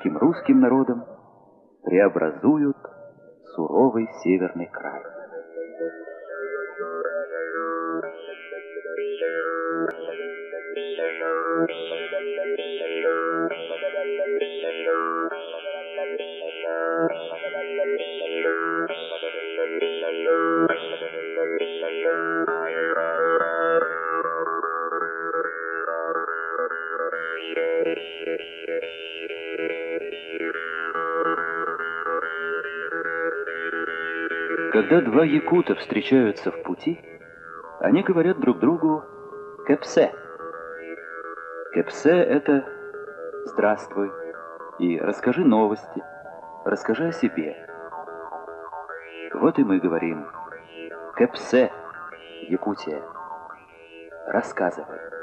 этим русским народом преобразуют суровый северный край. Когда два якута встречаются в пути, они говорят друг другу «кэпсе». «Кэпсе» — это «здравствуй» и «расскажи новости», «расскажи о себе». Вот и мы говорим «кэпсе, Якутия, рассказывай».